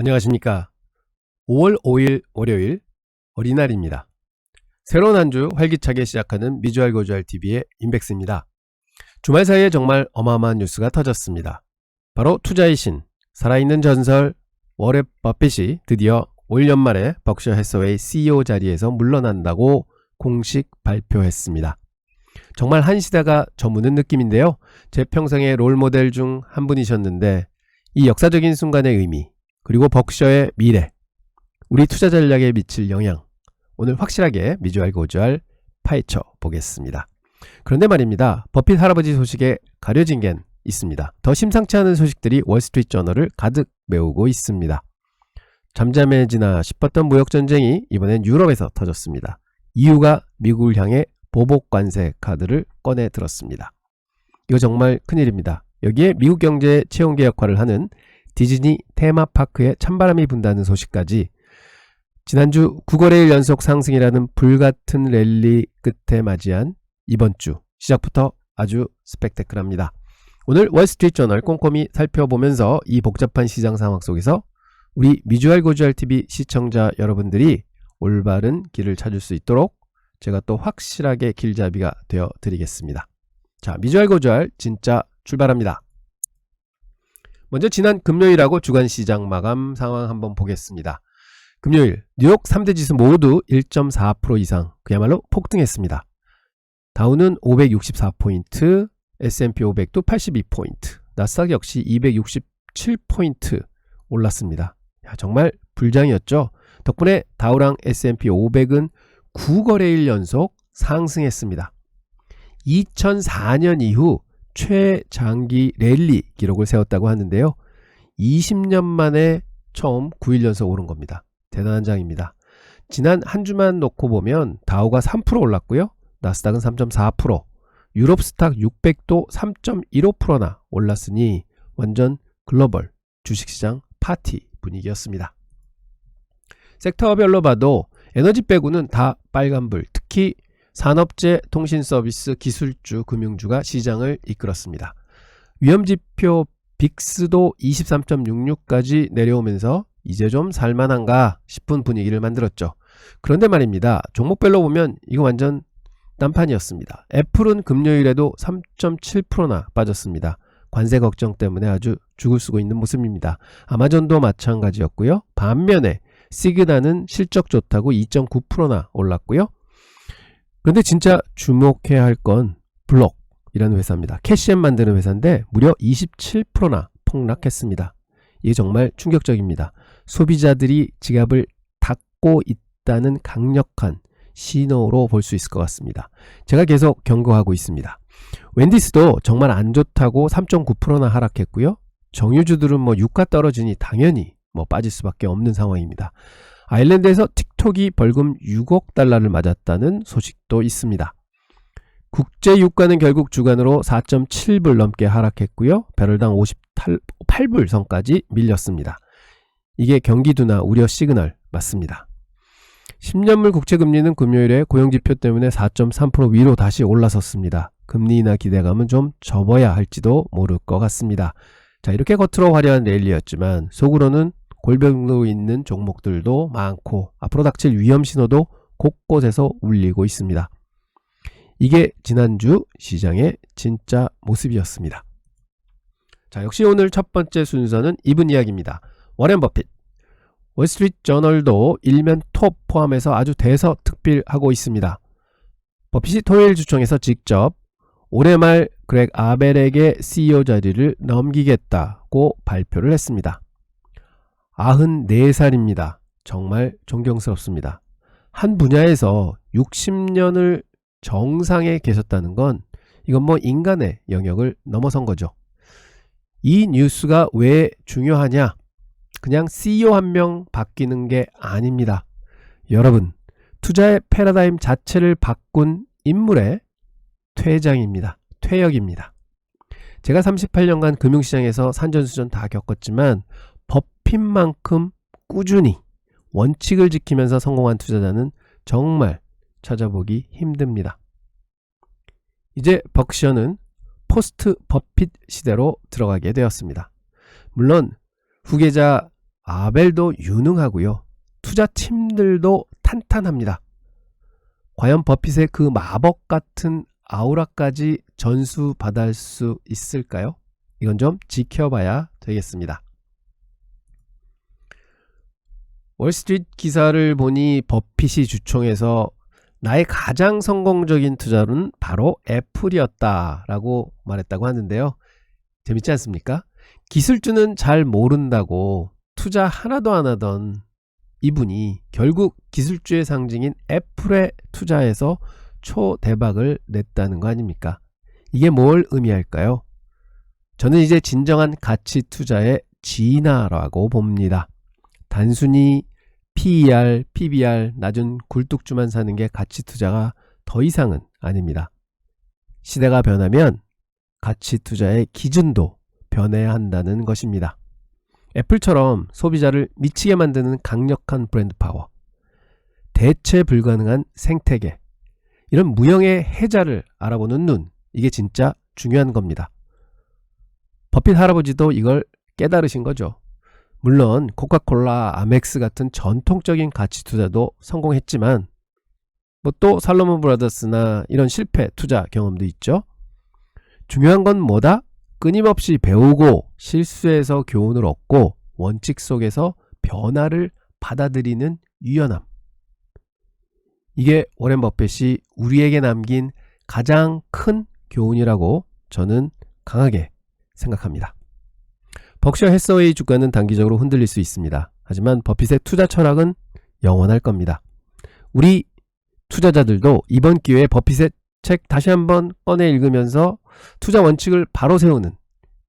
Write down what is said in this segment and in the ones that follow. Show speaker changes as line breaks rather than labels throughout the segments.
안녕하십니까. 5월 5일 월요일 어린날입니다. 새로운 한 주 활기차게 시작하는 미주알 고주알 TV의 임백스입니다. 주말 사이에 정말 어마어마한 뉴스가 터졌습니다. 바로 투자의 신, 살아있는 전설 워렌 버핏이 드디어 올 연말에 벅셔 해서웨이 CEO 자리에서 물러난다고 공식 발표했습니다. 정말 한 시대가 저무는 느낌인데요. 제 평생의 롤모델 중 한 분이셨는데 이 역사적인 순간의 의미, 그리고 벅셔의 미래, 우리 투자 전략에 미칠 영향, 오늘 확실하게 미주알 고주알 파헤쳐 보겠습니다. 그런데 말입니다. 버핏 할아버지 소식에 가려진 게 있습니다. 더 심상치 않은 소식들이 월스트리트 저널을 가득 메우고 있습니다. 잠잠해지나 싶었던 무역전쟁이 이번엔 유럽에서 터졌습니다. EU가 미국을 향해 보복 관세 카드를 꺼내 들었습니다. 이거 정말 큰일입니다. 여기에 미국 경제의 체온계 역할을 하는 디즈니 테마파크에 찬바람이 분다는 소식까지, 지난주 9거래일 연속 상승이라는 불같은 랠리 끝에 맞이한 이번 주 시작부터 아주 스펙테클합니다. 오늘 월스트리트 저널 꼼꼼히 살펴보면서 이 복잡한 시장 상황 속에서 우리 미주알 고주알 TV 시청자 여러분들이 올바른 길을 찾을 수 있도록 제가 또 확실하게 길잡이가 되어 드리겠습니다. 자, 미주알 고주알 진짜 출발합니다. 먼저 지난 금요일하고 주간 시장 마감 상황 한번 보겠습니다. 금요일 뉴욕 3대 지수 모두 1.4% 이상 그야말로 폭등했습니다. 다우는 564포인트, S&P 500도 82포인트, 나스닥 역시 267포인트 올랐습니다. 정말 불장이었죠. 덕분에 다우랑 S&P 500은 9거래일 연속 상승했습니다. 2004년 이후 최장기 랠리 기록을 세웠다고 하는데요. 20년 만에 처음 9일 연속 오른 겁니다. 대단한 장입니다. 지난 한 주만 놓고 보면 다우가 3% 올랐고요. 나스닥은 3.4%, 유럽 스탁 600도 3.15%나 올랐으니 완전 글로벌 주식시장 파티 분위기였습니다. 섹터별로 봐도 에너지 빼고는 다 빨간불, 특히 산업재, 통신서비스, 기술주, 금융주가 시장을 이끌었습니다. 위험지표 빅스도 23.66까지 내려오면서 이제 좀 살만한가 싶은 분위기를 만들었죠. 그런데 말입니다. 종목별로 보면 이거 완전 딴판이었습니다. 애플은 금요일에도 3.7%나 빠졌습니다. 관세 걱정 때문에 아주 죽을 쓰고 있는 모습입니다. 아마존도 마찬가지였고요. 반면에 시그나는 실적 좋다고 2.9%나 올랐고요. 그런데 진짜 주목해야 할 건 블록이라는 회사입니다. 캐시엠 만드는 회사인데 무려 27%나 폭락했습니다. 이게 정말 충격적입니다. 소비자들이 지갑을 닫고 있다는 강력한 신호로 볼 수 있을 것 같습니다. 제가 계속 경고하고 있습니다. 웬디스도 정말 안 좋다고 3.9%나 하락했고요. 정유주들은 유가 떨어지니 당연히 빠질 수밖에 없는 상황입니다. 아일랜드에서 틱톡이 벌금 6억 달러를 맞았다는 소식도 있습니다. 국제 유가는 결국 주간으로 4.7불 넘게 하락했고요. 배럴당 58불 선까지 밀렸습니다. 이게 경기 둔화 우려 시그널 맞습니다. 10년물 국채금리는 금요일에 고용지표 때문에 4.3% 위로 다시 올라섰습니다. 금리 인하 기대감은 좀 접어야 할지도 모를 것 같습니다. 자, 이렇게 겉으로 화려한 랠리였지만 속으로는 골병으로 있는 종목들도 많고 앞으로 닥칠 위험 신호도 곳곳에서 울리고 있습니다. 이게 지난주 시장의 진짜 모습이었습니다. 자, 역시 오늘 첫 번째 순서는 이분 이야기입니다. 워렌 버핏. 월스트리트 저널도 일면 톱 포함해서 아주 대서특필하고 있습니다. 버핏이 토요일 주총에서 직접 올해 말 그렉 아벨에게 CEO 자리를 넘기겠다고 발표를 했습니다. 94살입니다. 정말 존경스럽습니다. 한 분야에서 60년을 정상에 계셨다는 건 이건 인간의 영역을 넘어선 거죠. 이 뉴스가 왜 중요하냐? 그냥 CEO 한 명 바뀌는 게 아닙니다. 여러분, 투자의 패러다임 자체를 바꾼 인물의 퇴장입니다. 퇴역입니다. 제가 38년간 금융시장에서 산전수전 다 겪었지만 버핏만큼 꾸준히 원칙을 지키면서 성공한 투자자는 정말 찾아보기 힘듭니다. 이제 벅셔는 포스트 버핏 시대로 들어가게 되었습니다. 물론 후계자 아벨도 유능하고요. 투자팀들도 탄탄합니다. 과연 버핏의 그 마법 같은 아우라까지 전수받을 수 있을까요? 이건 좀 지켜봐야 되겠습니다. 월스트리트 기사를 보니 버핏이 주총에서 나의 가장 성공적인 투자는 바로 애플이었다라고 말했다고 하는데요. 재밌지 않습니까? 기술주는 잘 모른다고 투자 하나도 안 하던 이분이 결국 기술주의 상징인 애플에 투자해서 초대박을 냈다는 거 아닙니까? 이게 뭘 의미할까요? 저는 이제 진정한 가치 투자의 진화라고 봅니다. 단순히 PER, PBR 낮은 굴뚝주만 사는 게 가치 투자가 더 이상은 아닙니다. 시대가 변하면 가치 투자의 기준도 변해야 한다는 것입니다. 애플처럼 소비자를 미치게 만드는 강력한 브랜드 파워, 대체 불가능한 생태계, 이런 무형의 해자를 알아보는 눈, 이게 진짜 중요한 겁니다. 버핏 할아버지도 이걸 깨달으신 거죠. 물론 코카콜라, 아멕스 같은 전통적인 가치 투자도 성공했지만 뭐 또 살로몬 브라더스나 이런 실패 투자 경험도 있죠. 중요한 건 뭐다? 끊임없이 배우고 실수에서 교훈을 얻고 원칙 속에서 변화를 받아들이는 유연함. 이게 워렌 버핏이 우리에게 남긴 가장 큰 교훈이라고 저는 강하게 생각합니다. 버크셔 해서웨이 주가는 단기적으로 흔들릴 수 있습니다. 하지만 버핏의 투자 철학은 영원할 겁니다. 우리 투자자들도 이번 기회에 버핏의 책 다시 한번 꺼내 읽으면서 투자 원칙을 바로 세우는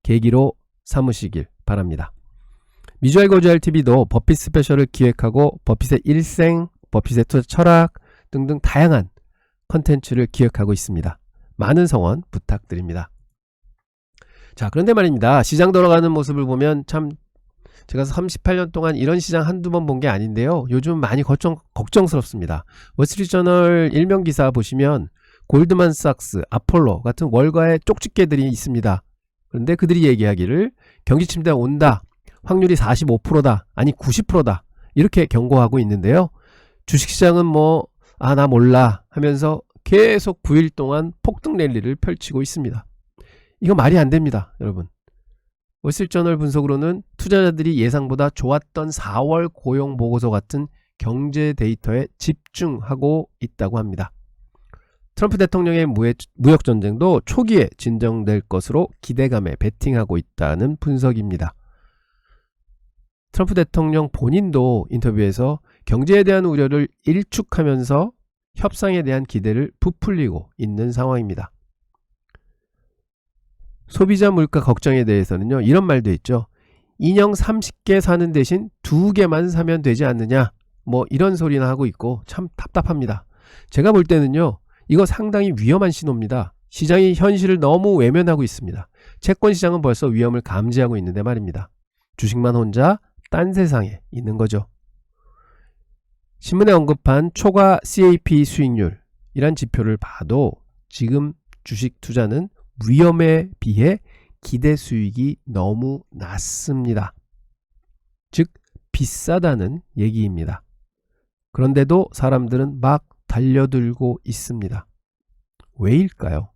계기로 삼으시길 바랍니다. 미주알 거주알 TV도 버핏 스페셜을 기획하고 버핏의 일생, 버핏의 투자 철학 등등 다양한 컨텐츠를 기획하고 있습니다. 많은 성원 부탁드립니다. 자, 그런데 말입니다. 시장 돌아가는 모습을 보면 참 제가 38년 동안 이런 시장 한두 번 본 게 아닌데요. 요즘 많이 걱정스럽습니다. 월스트리트저널 일면 기사 보시면 골드만삭스, 아폴로 같은 월가의 쪽집게들이 있습니다. 그런데 그들이 얘기하기를 경기 침체가 온다, 확률이 45%다, 아니 90%다 이렇게 경고하고 있는데요. 주식시장은 나 몰라 하면서 계속 9일 동안 폭등 랠리를 펼치고 있습니다. 이거 말이 안 됩니다, 여러분. 월스트리트저널 분석으로는 투자자들이 예상보다 좋았던 4월 고용 보고서 같은 경제 데이터에 집중하고 있다고 합니다. 트럼프 대통령의 무역 전쟁도 초기에 진정될 것으로 기대감에 베팅하고 있다는 분석입니다. 트럼프 대통령 본인도 인터뷰에서 경제에 대한 우려를 일축하면서 협상에 대한 기대를 부풀리고 있는 상황입니다. 소비자 물가 걱정에 대해서는요, 이런 말도 있죠. 인형 30개 사는 대신 2개만 사면 되지 않느냐, 이런 소리나 하고 있고 참 답답합니다. 제가 볼 때는요, 이거 상당히 위험한 신호입니다. 시장이 현실을 너무 외면하고 있습니다. 채권 시장은 벌써 위험을 감지하고 있는데 말입니다. 주식만 혼자 딴 세상에 있는 거죠. 신문에 언급한 초과 CAP 수익률, 이란 지표를 봐도 지금 주식 투자는 위험에 비해 기대 수익이 너무 낮습니다. 즉 비싸다는 얘기입니다. 그런데도 사람들은 막 달려들고 있습니다. 왜일까요?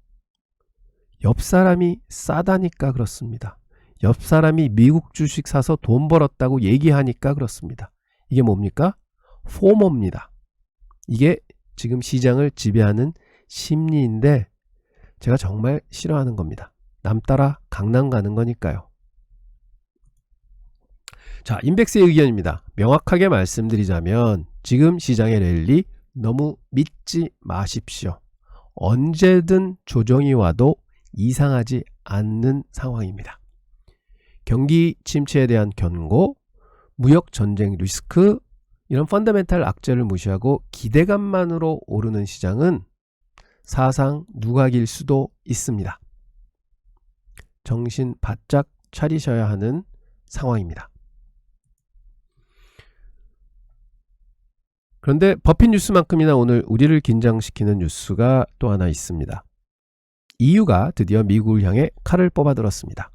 옆 사람이 싸다니까 그렇습니다. 옆 사람이 미국 주식 사서 돈 벌었다고 얘기하니까 그렇습니다. 이게 뭡니까? 포모입니다. 이게 지금 시장을 지배하는 심리인데 제가 정말 싫어하는 겁니다. 남 따라 강남 가는 거니까요. 자, 인백스의 의견입니다. 명확하게 말씀드리자면 지금 시장의 랠리 너무 믿지 마십시오. 언제든 조정이 와도 이상하지 않는 상황입니다. 경기 침체에 대한 경고, 무역 전쟁 리스크, 이런 펀더멘탈 악재를 무시하고 기대감만으로 오르는 시장은 사상 누각일 수도 있습니다. 정신 바짝 차리셔야 하는 상황입니다. 그런데 버핏 뉴스만큼이나 오늘 우리를 긴장시키는 뉴스가 또 하나 있습니다. EU가 드디어 미국을 향해 칼을 뽑아들었습니다.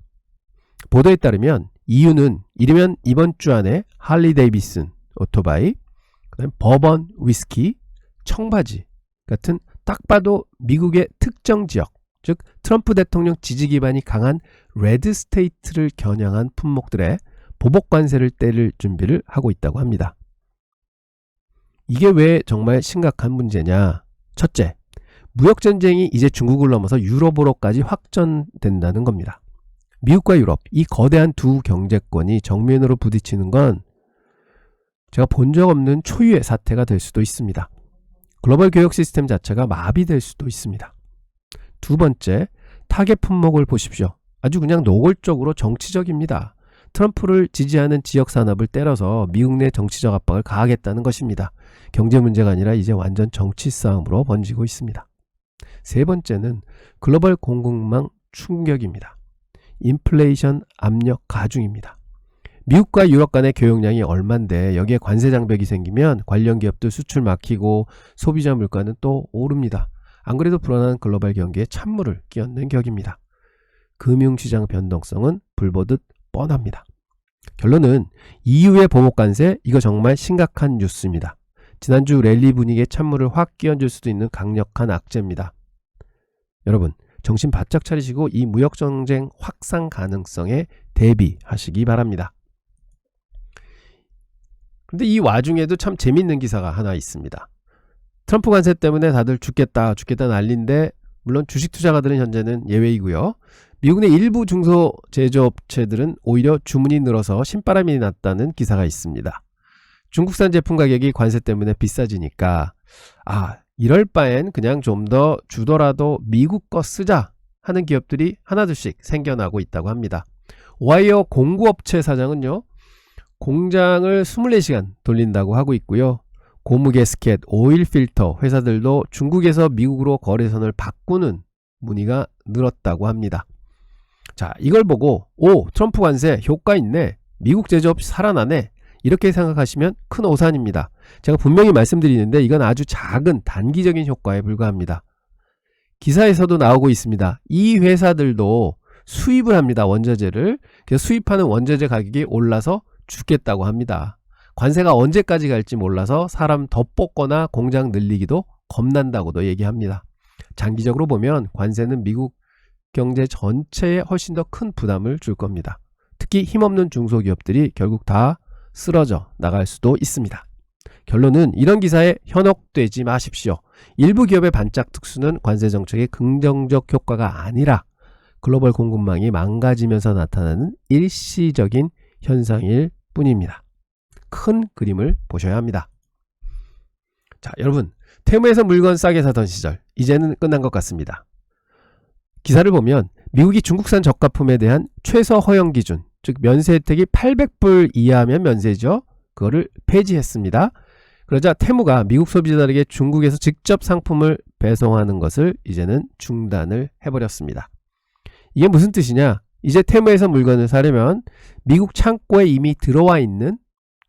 보도에 따르면 이유는 이르면 이번 주 안에 할리 데이비슨 오토바이, 그다음에 버번 위스키, 청바지 같은 딱 봐도 미국의 특정 지역, 즉 트럼프 대통령 지지 기반이 강한 레드 스테이트를 겨냥한 품목들에 보복 관세를 때릴 준비를 하고 있다고 합니다. 이게 왜 정말 심각한 문제냐? 첫째, 무역전쟁이 이제 중국을 넘어서 유럽으로까지 확전된다는 겁니다. 미국과 유럽, 이 거대한 두 경제권이 정면으로 부딪히는 건 제가 본 적 없는 초유의 사태가 될 수도 있습니다. 글로벌 교역 시스템 자체가 마비될 수도 있습니다. 두 번째, 타겟 품목을 보십시오. 아주 그냥 노골적으로 정치적입니다. 트럼프를 지지하는 지역 산업을 때려서 미국 내 정치적 압박을 가하겠다는 것입니다. 경제 문제가 아니라 이제 완전 정치 싸움으로 번지고 있습니다. 세 번째는 글로벌 공급망 충격입니다. 인플레이션 압력 가중입니다. 미국과 유럽 간의 교역량이 얼만데 여기에 관세 장벽이 생기면 관련 기업들 수출 막히고 소비자 물가는 또 오릅니다. 안 그래도 불안한 글로벌 경기에 찬물을 끼얹는 격입니다. 금융시장 변동성은 불보듯 뻔합니다. 결론은 EU의 보복 관세, 이거 정말 심각한 뉴스입니다. 지난주 랠리 분위기에 찬물을 확 끼얹을 수도 있는 강력한 악재입니다. 여러분, 정신 바짝 차리시고 이 무역전쟁 확산 가능성에 대비하시기 바랍니다. 근데 이 와중에도 참 재밌는 기사가 하나 있습니다. 트럼프 관세 때문에 다들 죽겠다 난리인데, 물론 주식 투자가들은 현재는 예외이고요. 미국 내 일부 중소제조업체들은 오히려 주문이 늘어서 신바람이 났다는 기사가 있습니다. 중국산 제품 가격이 관세 때문에 비싸지니까 이럴 바엔 그냥 좀 더 주더라도 미국 거 쓰자 하는 기업들이 하나둘씩 생겨나고 있다고 합니다. 오하이오 공구업체 사장은요, 공장을 24시간 돌린다고 하고 있고요. 고무 게스켓, 오일 필터 회사들도 중국에서 미국으로 거래선을 바꾸는 문의가 늘었다고 합니다. 자, 이걸 보고 트럼프 관세 효과 있네, 미국 제조업 살아나네, 이렇게 생각하시면 큰 오산입니다. 제가 분명히 말씀드리는데 이건 아주 작은 단기적인 효과에 불과합니다. 기사에서도 나오고 있습니다. 이 회사들도 수입을 합니다. 원자재를. 그래서 수입하는 원자재 가격이 올라서 죽겠다고 합니다. 관세가 언제까지 갈지 몰라서 사람 더 뽑거나 공장 늘리기도 겁난다고도 얘기합니다. 장기적으로 보면 관세는 미국 경제 전체에 훨씬 더 큰 부담을 줄 겁니다. 특히 힘없는 중소기업들이 결국 다 쓰러져 나갈 수도 있습니다. 결론은 이런 기사에 현혹되지 마십시오. 일부 기업의 반짝 특수는 관세 정책의 긍정적 효과가 아니라 글로벌 공급망이 망가지면서 나타나는 일시적인 현상일 뿐입니다. 큰 그림을 보셔야 합니다. 자, 여러분, 테무에서 물건 싸게 사던 시절 이제는 끝난 것 같습니다. 기사를 보면 미국이 중국산 저가품에 대한 최소 허용 기준, 즉 면세 혜택이 800불 이하면 면세죠. 그거를 폐지했습니다. 그러자 테무가 미국 소비자들에게 중국에서 직접 상품을 배송하는 것을 이제는 중단을 해버렸습니다. 이게 무슨 뜻이냐? 이제 테무에서 물건을 사려면 미국 창고에 이미 들어와 있는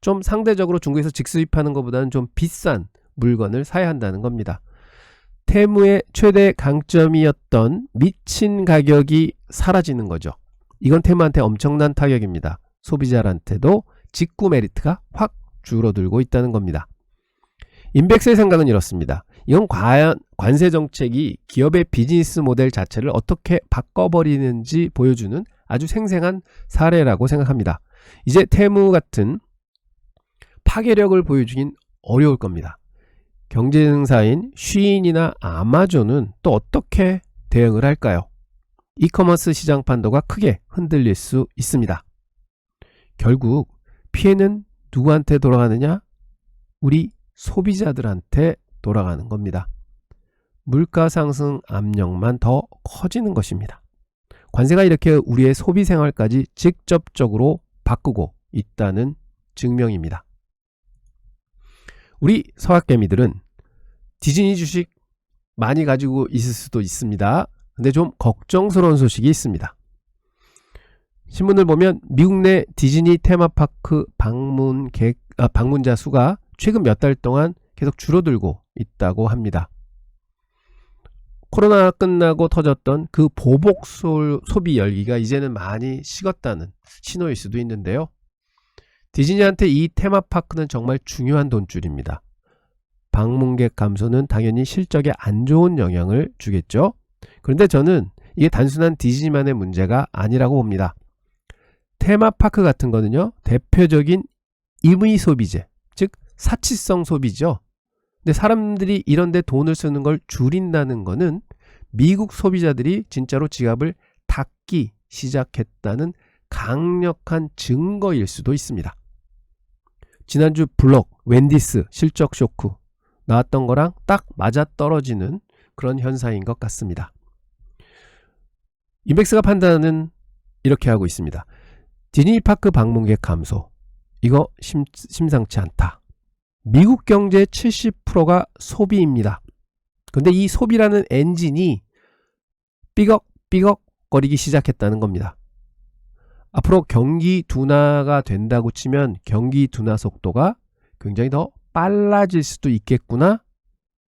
좀 상대적으로 중국에서 직수입하는 것보다는 좀 비싼 물건을 사야 한다는 겁니다. 테무의 최대 강점이었던 미친 가격이 사라지는 거죠. 이건 테무한테 엄청난 타격입니다. 소비자한테도 직구 메리트가 확 줄어들고 있다는 겁니다. 인백스의 생각은 이렇습니다. 이건 과연 관세 정책이 기업의 비즈니스 모델 자체를 어떻게 바꿔버리는지 보여주는 아주 생생한 사례라고 생각합니다. 이제 테무 같은 파괴력을 보여주긴 어려울 겁니다. 경쟁사인 쉬인이나 아마존은 또 어떻게 대응을 할까요? 이커머스 시장 판도가 크게 흔들릴 수 있습니다. 결국 피해는 누구한테 돌아가느냐? 우리 소비자들한테 돌아가는 겁니다. 물가 상승 압력만 더 커지는 것입니다. 관세가 이렇게 우리의 소비 생활까지 직접적으로 바꾸고 있다는 증명입니다. 우리 서학개미들은 디즈니 주식 많이 가지고 있을 수도 있습니다. 근데 좀 걱정스러운 소식이 있습니다. 신문을 보면 미국 내 디즈니 테마파크 방문자 수가 최근 몇 달 동안 계속 줄어들고 있다고 합니다. 코로나 끝나고 터졌던 그 보복 소비 열기가 이제는 많이 식었다는 신호일 수도 있는데요. 디즈니한테 이 테마파크는 정말 중요한 돈줄입니다. 방문객 감소는 당연히 실적에 안 좋은 영향을 주겠죠. 그런데 저는 이게 단순한 디즈니만의 문제가 아니라고 봅니다. 테마파크 같은 거는요, 대표적인 임의 소비재, 즉 사치성 소비죠. 근데 사람들이 이런 데 돈을 쓰는 걸 줄인다는 거는 미국 소비자들이 진짜로 지갑을 닫기 시작했다는 강력한 증거일 수도 있습니다. 지난주 블록, 웬디스 실적 쇼크 나왔던 거랑 딱 맞아떨어지는 그런 현상인 것 같습니다. 인백스가 판단은 이렇게 하고 있습니다. 디즈니파크 방문객 감소, 이거 심상치 않다. 미국 경제의 70%가 소비입니다. 근데 이 소비라는 엔진이 삐걱삐걱 거리기 시작했다는 겁니다. 앞으로 경기 둔화가 된다고 치면 경기 둔화 속도가 굉장히 더 빨라질 수도 있겠구나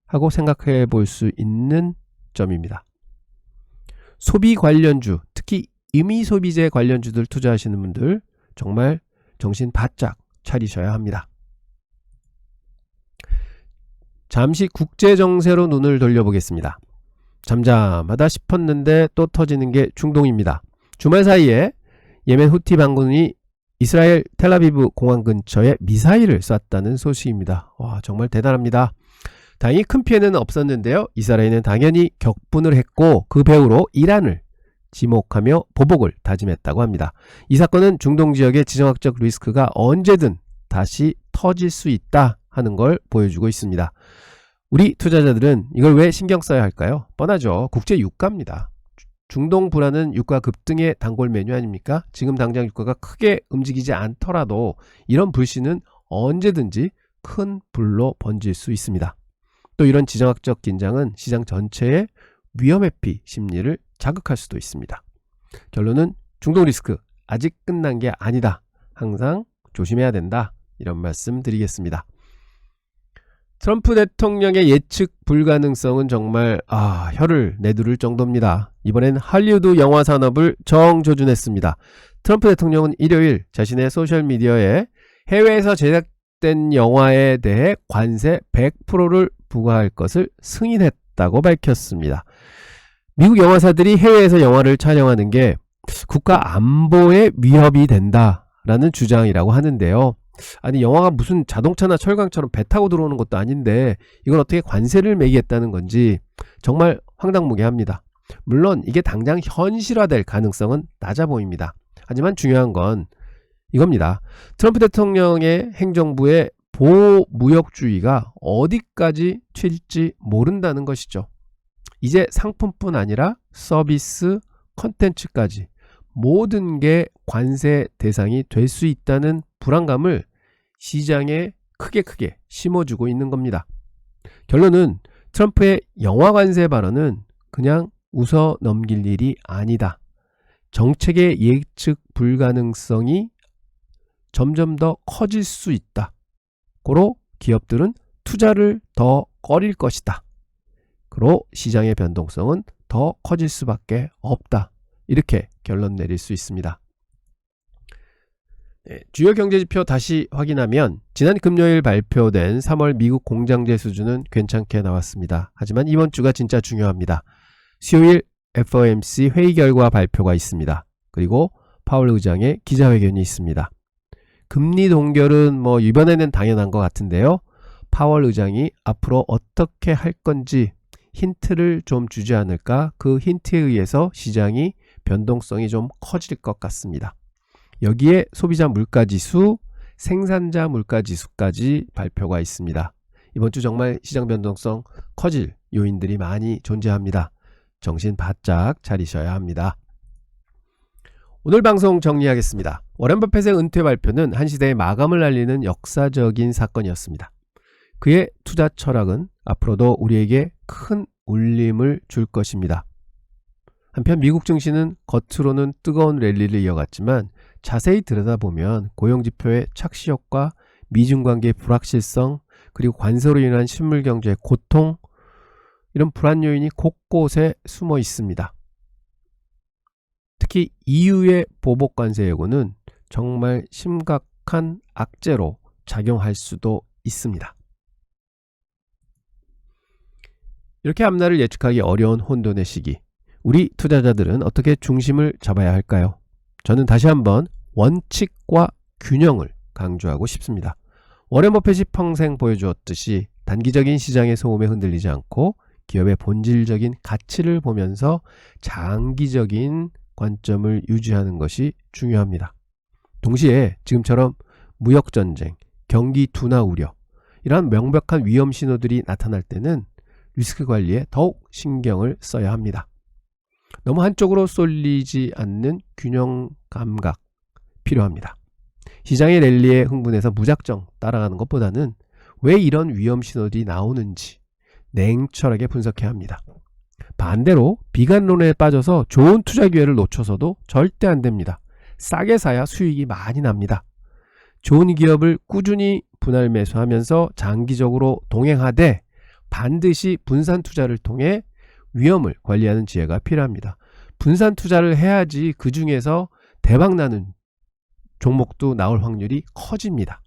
하고 생각해 볼 수 있는 점입니다. 소비 관련주, 특히 임의 소비재 관련주들 투자하시는 분들 정말 정신 바짝 차리셔야 합니다. 잠시 국제정세로 눈을 돌려보겠습니다. 잠잠하다 싶었는데 또 터지는 게 중동입니다. 주말 사이에 예멘 후티 반군이 이스라엘 텔아비브 공항 근처에 미사일을 쐈다는 소식입니다. 와, 정말 대단합니다. 다행히 큰 피해는 없었는데요. 이스라엘은 당연히 격분을 했고 그 배후로 이란을 지목하며 보복을 다짐했다고 합니다. 이 사건은 중동 지역의 지정학적 리스크가 언제든 다시 터질 수 있다 하는 걸 보여주고 있습니다. 우리 투자자들은 이걸 왜 신경 써야 할까요? 뻔하죠. 국제 유가입니다. 중동 불안은 유가 급등의 단골 메뉴 아닙니까? 지금 당장 유가가 크게 움직이지 않더라도 이런 불씨는 언제든지 큰 불로 번질 수 있습니다. 또 이런 지정학적 긴장은 시장 전체의 위험회피 심리를 자극할 수도 있습니다. 결론은 중동 리스크 아직 끝난 게 아니다. 항상 조심해야 된다. 이런 말씀 드리겠습니다. 트럼프 대통령의 예측 불가능성은 정말 혀를 내두를 정도입니다. 이번엔 할리우드 영화 산업을 정조준했습니다. 트럼프 대통령은 일요일 자신의 소셜미디어에 해외에서 제작된 영화에 대해 관세 100%를 부과할 것을 승인했다고 밝혔습니다. 미국 영화사들이 해외에서 영화를 촬영하는 게 국가 안보에 위협이 된다라는 주장이라고 하는데요. 아니, 영화가 무슨 자동차나 철강처럼 배 타고 들어오는 것도 아닌데 이걸 어떻게 관세를 매기겠다는 건지 정말 황당무계합니다. 물론 이게 당장 현실화될 가능성은 낮아 보입니다. 하지만 중요한 건 이겁니다. 트럼프 대통령의 행정부의 보호무역주의가 어디까지 튈지 모른다는 것이죠. 이제 상품뿐 아니라 서비스, 컨텐츠까지 모든 게 관세 대상이 될 수 있다는 불안감을 시장에 크게 심어주고 있는 겁니다. 결론은 트럼프의 영화 관세 발언은 그냥 웃어 넘길 일이 아니다. 정책의 예측 불가능성이 점점 더 커질 수 있다. 고로 기업들은 투자를 더 꺼릴 것이다. 그로 시장의 변동성은 더 커질 수밖에 없다. 이렇게 결론 내릴 수 있습니다. 주요 경제지표 다시 확인하면 지난 금요일 발표된 3월 미국 공장제 수준은 괜찮게 나왔습니다. 하지만 이번 주가 진짜 중요합니다. 수요일 FOMC 회의 결과 발표가 있습니다. 그리고 파월 의장의 기자회견이 있습니다. 금리 동결은 이번에는 당연한 것 같은데요. 파월 의장이 앞으로 어떻게 할 건지 힌트를 좀 주지 않을까? 그 힌트에 의해서 시장이 변동성이 좀 커질 것 같습니다. 여기에 소비자 물가지수, 생산자 물가지수까지 발표가 있습니다. 이번 주 정말 시장 변동성 커질 요인들이 많이 존재합니다. 정신 바짝 차리셔야 합니다. 오늘 방송 정리하겠습니다. 워렌 버핏의 은퇴 발표는 한 시대의 마감을 알리는 역사적인 사건이었습니다. 그의 투자 철학은 앞으로도 우리에게 큰 울림을 줄 것입니다. 한편 미국 증시는 겉으로는 뜨거운 랠리를 이어갔지만 자세히 들여다보면 고용지표의 착시효과, 미중관계의 불확실성, 그리고 관세로 인한 실물경제의 고통, 이런 불안 요인이 곳곳에 숨어 있습니다. 특히 EU의 보복 관세 예고는 정말 심각한 악재로 작용할 수도 있습니다. 이렇게 앞날을 예측하기 어려운 혼돈의 시기, 우리 투자자들은 어떻게 중심을 잡아야 할까요? 저는 다시 한번 원칙과 균형을 강조하고 싶습니다. 워렌 버핏이 평생 보여주었듯이 단기적인 시장의 소음에 흔들리지 않고 기업의 본질적인 가치를 보면서 장기적인 관점을 유지하는 것이 중요합니다. 동시에 지금처럼 무역전쟁, 경기 둔화 우려, 이러한 명백한 위험 신호들이 나타날 때는 리스크 관리에 더욱 신경을 써야 합니다. 너무 한쪽으로 쏠리지 않는 균형 감각 필요합니다. 시장의 랠리에 흥분해서 무작정 따라가는 것보다는 왜 이런 위험 신호들이 나오는지 냉철하게 분석해야 합니다. 반대로 비관론에 빠져서 좋은 투자 기회를 놓쳐서도 절대 안 됩니다. 싸게 사야 수익이 많이 납니다. 좋은 기업을 꾸준히 분할 매수하면서 장기적으로 동행하되 반드시 분산 투자를 통해 위험을 관리하는 지혜가 필요합니다. 분산 투자를 해야지 그 중에서 대박나는 종목도 나올 확률이 커집니다.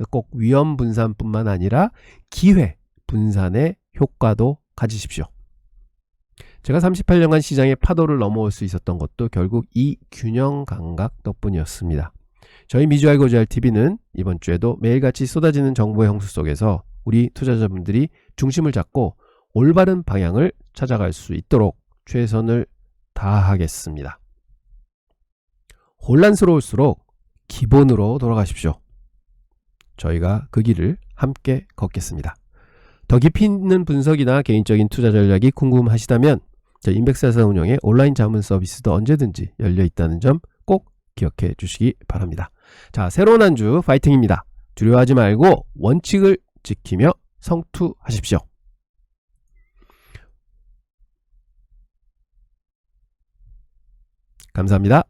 꼭 위험 분산뿐만 아니라 기회 분산의 효과도 가지십시오. 제가 38년간 시장의 파도를 넘어올 수 있었던 것도 결국 이 균형 감각 덕분이었습니다. 저희 미주 알고 잘 TV는 이번 주에도 매일같이 쏟아지는 정보의 홍수 속에서 우리 투자자분들이 중심을 잡고 올바른 방향을 찾아갈 수 있도록 최선을 다하겠습니다. 혼란스러울수록 기본으로 돌아가십시오. 저희가 그 길을 함께 걷겠습니다. 더 깊이 있는 분석이나 개인적인 투자 전략이 궁금하시다면 저희 인백사사 운영의 온라인 자문 서비스도 언제든지 열려 있다는 점 꼭 기억해 주시기 바랍니다. 자, 새로운 한 주 파이팅입니다. 두려워하지 말고 원칙을 지키며 성투하십시오. 감사합니다.